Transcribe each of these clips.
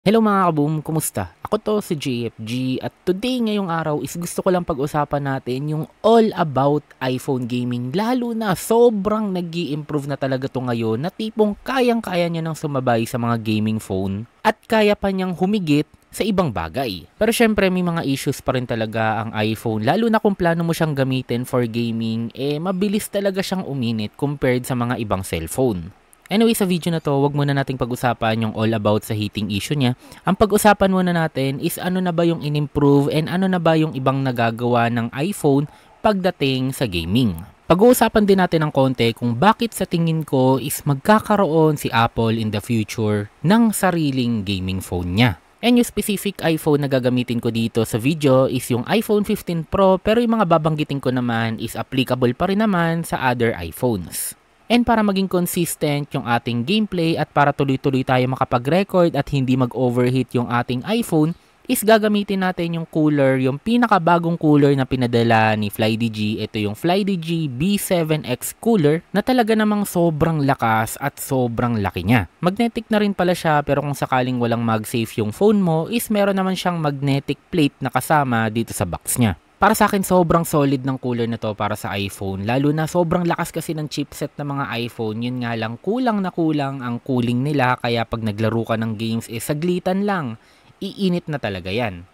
Hello mga kaboom, kumusta? Ako to si JFG at today ngayong araw is gusto ko lang pag-usapan natin yung all about iPhone gaming. Lalo na sobrang nag-i-improve na talaga to ngayon na tipong kayang-kaya niya nang sumabay sa mga gaming phone at kaya pa niyang humigit sa ibang bagay. Pero syempre may mga issues pa rin talaga ang iPhone, lalo na kung plano mo siyang gamitin for gaming, mabilis talaga siyang uminit compared sa mga ibang cellphone. Anyway, sa video na to, wag muna nating pag-usapan yung all about sa heating issue niya. Ang pag-usapan muna natin is ano na ba yung in-improve and ano na ba yung ibang nagagawa ng iPhone pagdating sa gaming. Pag-uusapan din natin ng konti kung bakit sa tingin ko is magkakaroon si Apple in the future ng sariling gaming phone niya. And yung specific iPhone na gagamitin ko dito sa video is yung iPhone 15 Pro, pero yung mga babanggitin ko naman is applicable pa rin naman sa other iPhones. And para maging consistent yung ating gameplay at para tuloy-tuloy tayo makapag-record at hindi mag-overheat yung ating iPhone, is gagamitin natin yung cooler, yung pinakabagong cooler na pinadala ni FlyDG. Ito yung FlyDG B7X cooler na talaga namang sobrang lakas at sobrang laki niya. Magnetic na rin pala siya, pero kung sakaling walang MagSafe yung phone mo, is meron naman siyang magnetic plate na kasama dito sa box niya. Para sa akin, sobrang solid ng cooler na to para sa iPhone. Lalo na sobrang lakas kasi ng chipset ng mga iPhone. Yun nga lang, kulang na kulang ang cooling nila. Kaya pag naglaro ka ng games, saglitan lang. Iinit na talaga yan.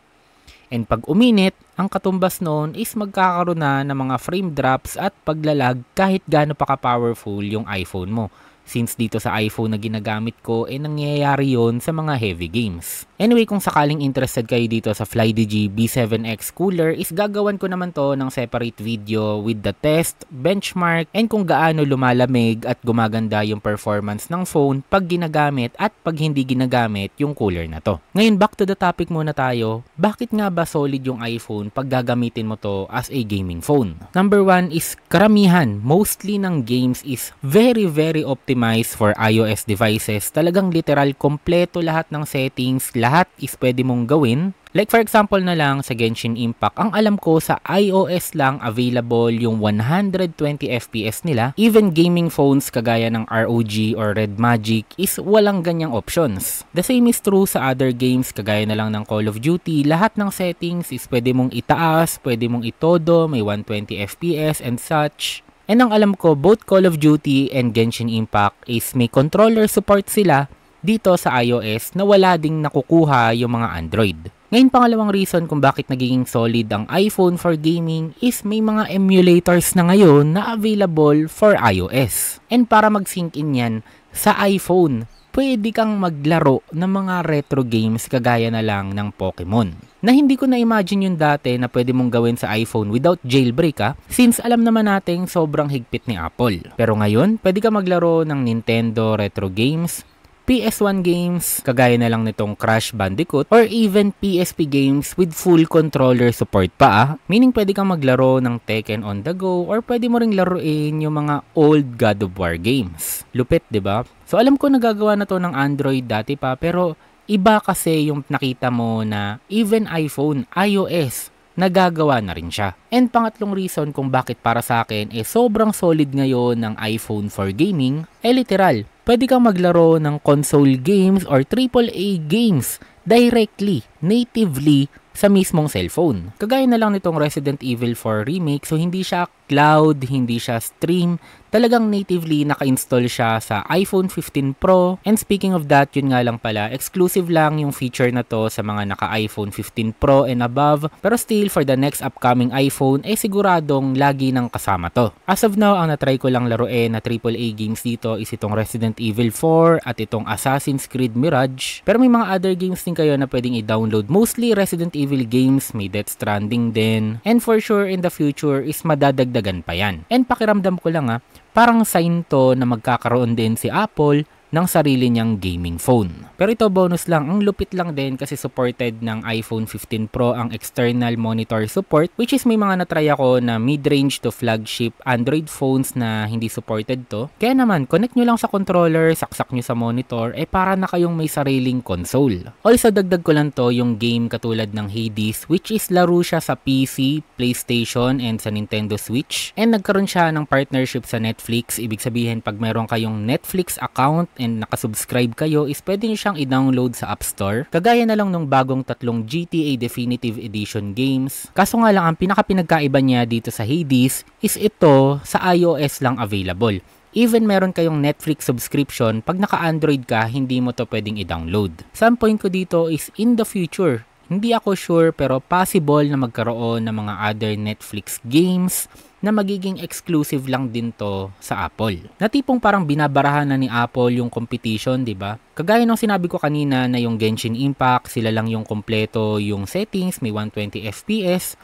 And pag uminit, ang katumbas noon is magkakaroon na ng mga frame drops at paglalag kahit gaano pa ka-powerful yung iPhone mo. Since dito sa iPhone na ginagamit ko, nangyayari yon sa mga heavy games. Anyway, kung sakaling interested kayo dito sa FlyDG B7X cooler, is gagawan ko naman to ng separate video with the test, benchmark, and kung gaano lumalamig at gumaganda yung performance ng phone pag ginagamit at pag hindi ginagamit yung cooler na to. Ngayon, back to the topic muna tayo. Bakit nga ba solid yung iPhone pag gagamitin mo to as a gaming phone? Number one is karamihan, mostly ng games is very optimized for iOS devices. Talagang literal, kompleto lahat ng settings, lahat is pwede mong gawin. Like for example na lang sa Genshin Impact, ang alam ko sa iOS lang available yung 120 FPS nila. Even gaming phones kagaya ng ROG or Red Magic is walang ganyang options. The same is true sa other games kagaya na lang ng Call of Duty. Lahat ng settings is pwede mong itaas, pwede mong itodo, may 120 FPS and such. And ang alam ko, both Call of Duty and Genshin Impact is may controller support sila dito sa iOS na wala ding nakukuha yung mga Android. Ngayon, pangalawang reason kung bakit nagiging solid ang iPhone for gaming is may mga emulators na ngayon na available for iOS. And para mag-sync in yan sa iPhone, pwede kang maglaro ng mga retro games kagaya na lang ng Pokemon. Na hindi ko na-imagine yun dati na pwede mong gawin sa iPhone without jailbreak since alam naman nating sobrang higpit ni Apple. Pero ngayon, pwede ka maglaro ng Nintendo retro games, PS1 games, kagaya na lang nitong Crash Bandicoot, or even PSP games with full controller support pa. Meaning pwede kang maglaro ng Tekken on the go, or pwede mo ring laruin yung mga old God of War games. Lupit, 'di ba? So alam ko nagagawa na to ng Android dati pa, pero iba kasi yung nakita mo na even iPhone, iOS, nagagawa na rin siya. And pangatlong reason kung bakit para sa akin sobrang solid ngayon ng iPhone for gaming, literal, pwede kang maglaro ng console games or AAA games directly, natively, sa mismong cellphone. Kagaya na lang nitong Resident Evil 4 Remake, so hindi siya cloud, hindi siya stream, talagang natively naka-install siya sa iPhone 15 Pro. And speaking of that, yun nga lang pala, exclusive lang yung feature na to sa mga naka-iPhone 15 Pro and above, pero still for the next upcoming iPhone, siguradong lagi nang kasama to. As of now, ang natry ko lang laruin na AAA games dito is itong Resident Evil 4 at itong Assassin's Creed Mirage, pero may mga other games din kayo na pwedeng i-download. Mostly Resident Evil games, may Death Stranding din, and for sure in the future is madadagdagan pa yan. And pakiramdam ko lang parang sign to na magkakaroon din si Apple ng sarili niyang gaming phone. Pero ito bonus lang, ang lupit lang din kasi supported ng iPhone 15 Pro ang external monitor support, which is may mga natry ako na mid-range to flagship Android phones na hindi supported to. Kaya naman, connect nyo lang sa controller, saksak nyo sa monitor, para na kayong may sariling console. Also, dagdag ko lang to yung game katulad ng Hades, which is laro siya sa PC, PlayStation, and sa Nintendo Switch. And nagkaroon siya ng partnership sa Netflix, ibig sabihin pag meron kayong Netflix account, and nakasubscribe kayo is pwede nyo siyang i-download sa App Store. Kagaya na lang nung bagong tatlong GTA Definitive Edition games. Kaso nga lang ang pinaka-pinagkaiba niya dito sa Hades is ito sa iOS lang available. Even meron kayong Netflix subscription, pag naka-Android ka, hindi mo to pwedeng i-download. Some point ko dito is in the future. Hindi ako sure pero possible na magkaroon ng mga other Netflix games na magiging exclusive lang din to sa Apple. Na tipong parang binabarahan na ni Apple yung competition, 'di ba? Kagaya ng sinabi ko kanina na yung Genshin Impact, sila lang yung kompleto yung settings, may 120 FPS.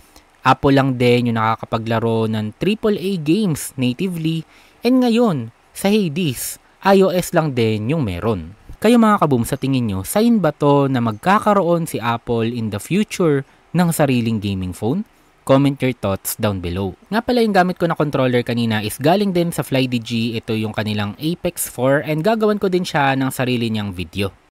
Apple lang din yung nakakapaglaro ng AAA games natively. And ngayon, sa Hades, iOS lang din yung meron. Kayo mga kaboom, sa tingin nyo, sign ba to na magkakaroon si Apple in the future ng sariling gaming phone? Comment your thoughts down below. Nga pala yung gamit ko na controller kanina is galing din sa FlyDigi. Ito yung kanilang Apex 4 and gagawan ko din siya ng sarili niyang video.